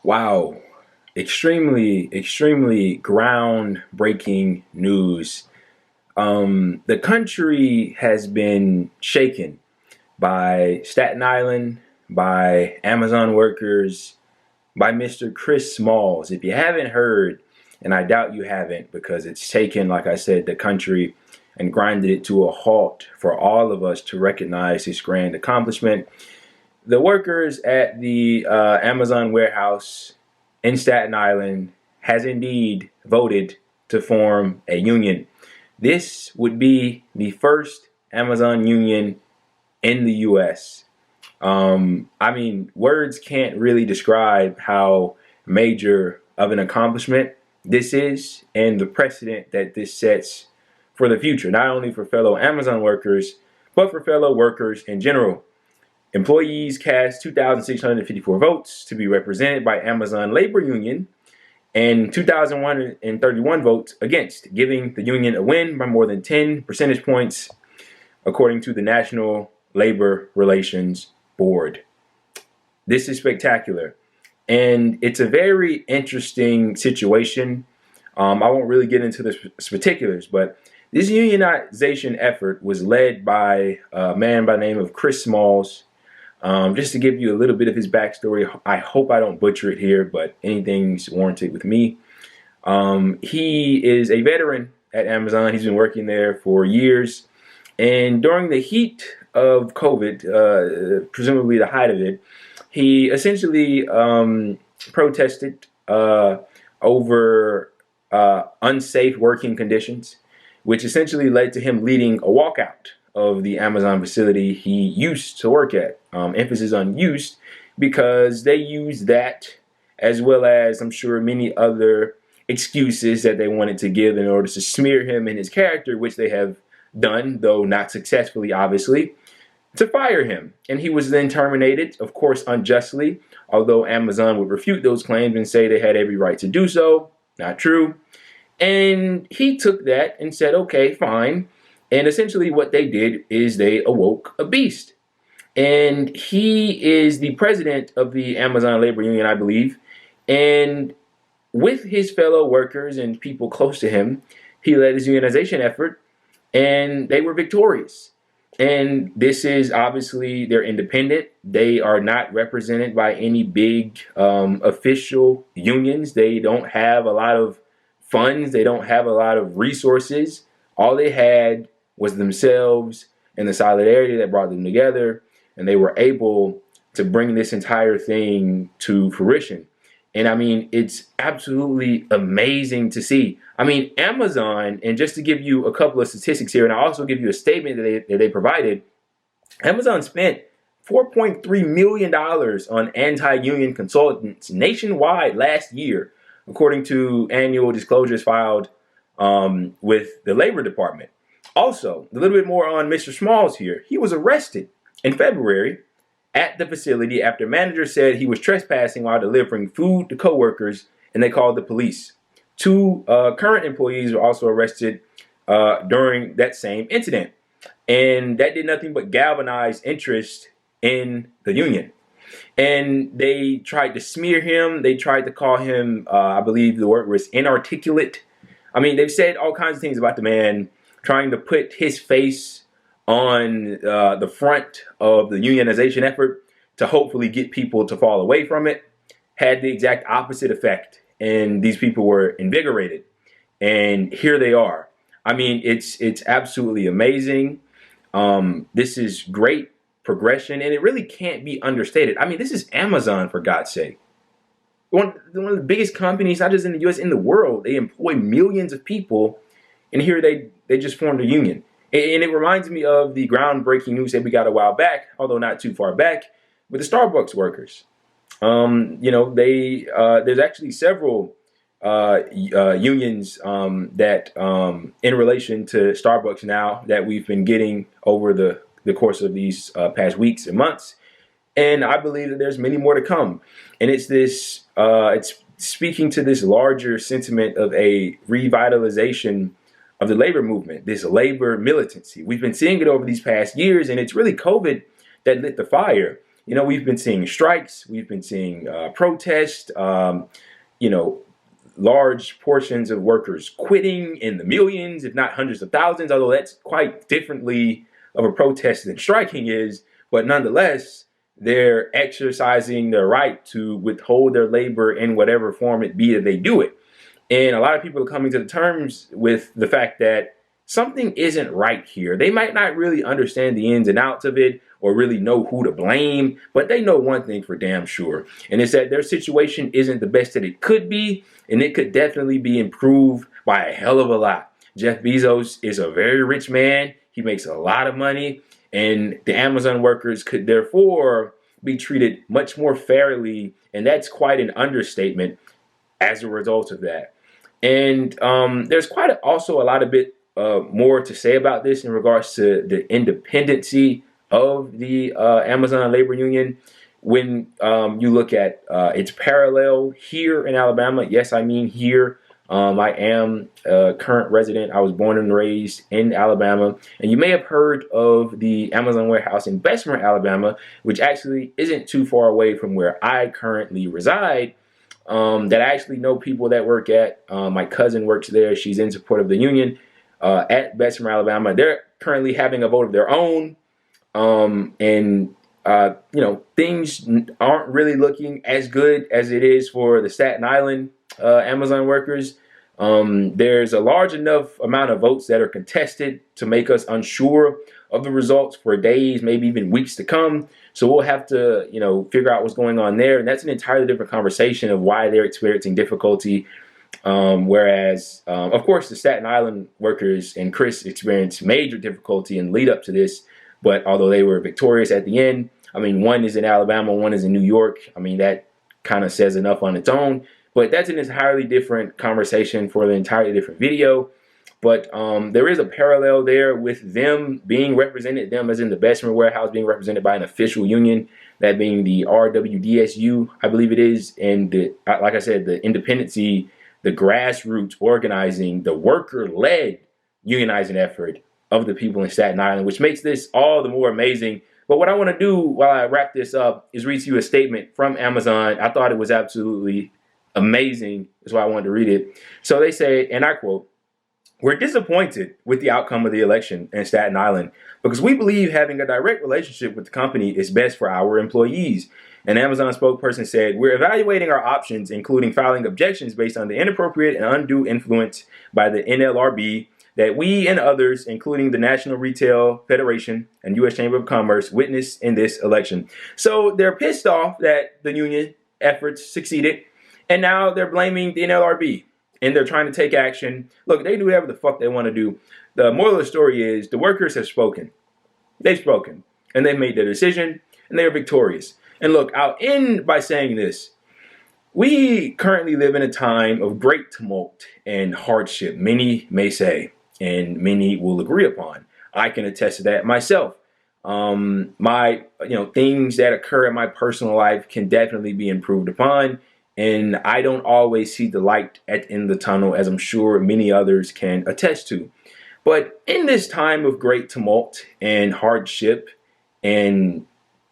Wow, extremely groundbreaking news. The country has been shaken by Staten Island, by Amazon workers, by Mr. Chris Smalls. If you haven't heard, and I doubt you haven't, because it's taken, like I said, the country and grinded it to a halt for all of us to recognize his grand accomplishment. The workers at the Amazon warehouse in Staten Island has indeed voted to form a union. This would be the first Amazon union in the US. I mean, words can't really describe how major of an accomplishment this is and the precedent that this sets for the future, not only for fellow Amazon workers, but for fellow workers in general. Employees cast 2,654 votes to be represented by Amazon Labor Union and 2,131 votes against, giving the union a win by more than 10 percentage points, according to the National Labor Relations Board. This is spectacular, and it's a very interesting situation. I won't really get into the particulars, but this unionization effort was led by a man by the name of Chris Smalls. Just to give you a little bit of his backstory, I hope I don't butcher it here, but anything's warranted with me. He is a veteran at Amazon. He's been working there for years. And during the heat of COVID, presumably the height of it, he essentially protested over unsafe working conditions, which essentially led to him leading a walkout of the Amazon facility he used to work at. Emphasis on used, because they used that as well as, I'm sure, many other excuses that they wanted to give in order to smear him and his character, which they have done, though not successfully, obviously, to fire him. And he was then terminated, of course, unjustly, although Amazon would refute those claims and say they had every right to do so. Not true. And he took that and said, okay, fine. And essentially what they did is they awoke a beast. And he is the president of the Amazon Labor Union, I believe. And with his fellow workers and people close to him, he led his unionization effort, and they were victorious. And this is obviously, they're independent. They are not represented by any big official unions. They don't have a lot of funds. They don't have a lot of resources. All they had was themselves and the solidarity that brought them together, and they were able to bring this entire thing to fruition. And I mean, it's absolutely amazing to see. I mean, Amazon, and just to give you a couple of statistics here, and I'll also give you a statement that they provided, Amazon spent $4.3 million on anti-union consultants nationwide last year, according to annual disclosures filed with the Labor Department. Also, a little bit more on Mr. Smalls here. He was arrested in February at the facility after managers said he was trespassing while delivering food to coworkers, and they called the police. Two current employees were also arrested during that same incident, and that did nothing but galvanize interest in the union. And they tried to smear him. They tried to call him, I believe the word was inarticulate. I mean, they've said all kinds of things about the man, trying to put his face on the front of the unionization effort to hopefully get people to fall away from it. Had the exact opposite effect, and these people were invigorated. And here they are. I mean, it's absolutely amazing. This is great progression, and it really can't be understated. I mean, this is Amazon, for God's sake. One of the biggest companies, not just in the US, in the world. They employ millions of people, and here they just formed a union. And it reminds me of the groundbreaking news that we got a while back, although not too far back, with the Starbucks workers. There's actually several unions that in relation to Starbucks now that we've been getting over the course of these past weeks and months. And I believe that there's many more to come. And it's this, it's speaking to this larger sentiment of a revitalization of the labor movement, this labor militancy. We've been seeing it over these past years, and it's really COVID that lit the fire. You know, we've been seeing strikes, we've been seeing protests, you know, large portions of workers quitting in the millions, if not hundreds of thousands, although that's quite differently of a protest than striking is. But nonetheless, they're exercising their right to withhold their labor in whatever form it be that they do it. And a lot of people are coming to the terms with the fact that something isn't right here. They might not really understand the ins and outs of it or really know who to blame, but they know one thing for damn sure, and it's that their situation isn't the best that it could be, and it could definitely be improved by a hell of a lot. Jeff Bezos is a very rich man. He makes a lot of money, and the Amazon workers could therefore be treated much more fairly, and that's quite an understatement as a result of that. And there's quite also a lot of bit more to say about this in regards to the independency of the Amazon labor union. When you look at its parallel here in Alabama, yes, I mean here. I am a current resident. I was born and raised in Alabama. And you may have heard of the Amazon warehouse in Bessemer, Alabama, which actually isn't too far away from where I currently reside. That I actually know people that work at. My cousin works there. She's in support of the union at Bessemer, Alabama. They're currently having a vote of their own. And you know, things aren't really looking as good as it is for the Staten Island Amazon workers. There's a large enough amount of votes that are contested to make us unsure of the results for days, maybe even weeks to come. So we'll have to, you know, figure out what's going on there. And that's an entirely different conversation of why they're experiencing difficulty. Whereas, of course, the Staten Island workers and Chris experienced major difficulty in lead up to this. But although they were victorious at the end, I mean, one is in Alabama, one is in New York. I mean, that kind of says enough on its own. But that's an entirely different conversation for the entirely different video. But there is a parallel there with them being represented, them as in the Bessemer warehouse being represented by an official union, that being the RWDSU, I believe it is. And the, like I said, the independency, the grassroots organizing, the worker-led unionizing effort of the people in Staten Island, which makes this all the more amazing. But what I want to do while I wrap this up is read to you a statement from Amazon. I thought it was absolutely amazing. That's why I wanted to read it. So they say, and I quote, "We're disappointed with the outcome of the election in Staten Island because we believe having a direct relationship with the company is best for our employees." An Amazon spokesperson said, "We're evaluating our options, including filing objections based on the inappropriate and undue influence by the NLRB that we and others, including the National Retail Federation and U.S. Chamber of Commerce, witnessed in this election." So they're pissed off that the union efforts succeeded, and now they're blaming the NLRB. And they're trying to take action. Look, they do whatever the fuck they want to do. The moral of the story is the workers have spoken. They've spoken. And they've made their decision. And they are victorious. And look, I'll end by saying this. We currently live in a time of great tumult and hardship, many may say, and many will agree upon. I can attest to that myself. Things that occur in my personal life can definitely be improved upon. And I don't always see the light at the end of the tunnel, as I'm sure many others can attest to. But in this time of great tumult and hardship and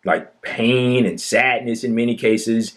like pain and sadness in many cases,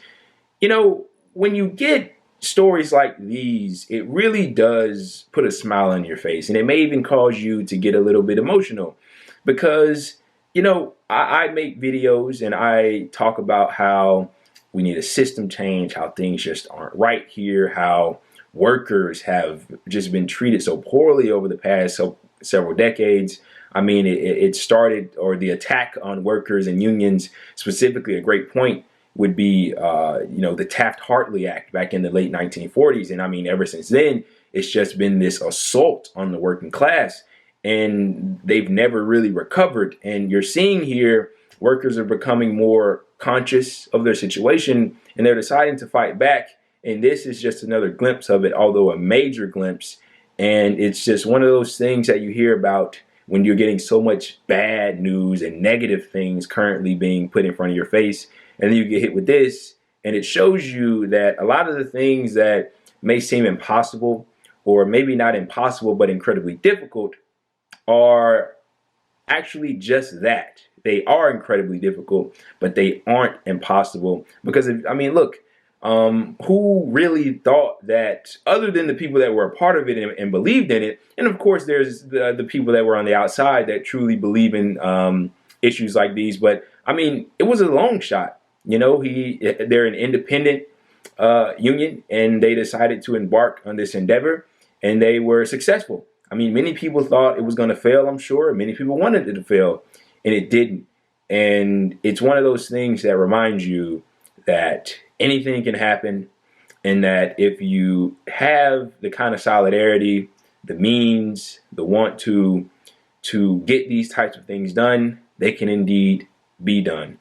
you know, when you get stories like these, it really does put a smile on your face. And it may even cause you to get a little bit emotional because, you know, I make videos and I talk about how we need a system change, how things just aren't right here, how workers have just been treated so poorly over the past several decades. I mean, it started, or the attack on workers and unions, specifically a great point would be, the Taft-Hartley Act back in the late 1940s. And I mean, ever since then, it's just been this assault on the working class, and they've never really recovered. And you're seeing here, workers are becoming more conscious of their situation, and they're deciding to fight back. And this is just another glimpse of it, although a major glimpse. And it's just one of those things that you hear about when you're getting so much bad news and negative things currently being put in front of your face. And then you get hit with this, and it shows you that a lot of the things that may seem impossible, or maybe not impossible, but incredibly difficult, are actually just that. they are incredibly difficult, but they aren't impossible. Because look, who really thought that, other than the people that were a part of it and believed in it? And of course, there's the people that were on the outside that truly believe in issues like these. But I mean, it was a long shot. You know, they're an independent union, and they decided to embark on this endeavor, and they were successful. I mean, many people thought it was going to fail, I'm sure. Many people wanted it to fail, and it didn't. And it's one of those things that reminds you that anything can happen, and that if you have the kind of solidarity, the means, the want to get these types of things done, they can indeed be done.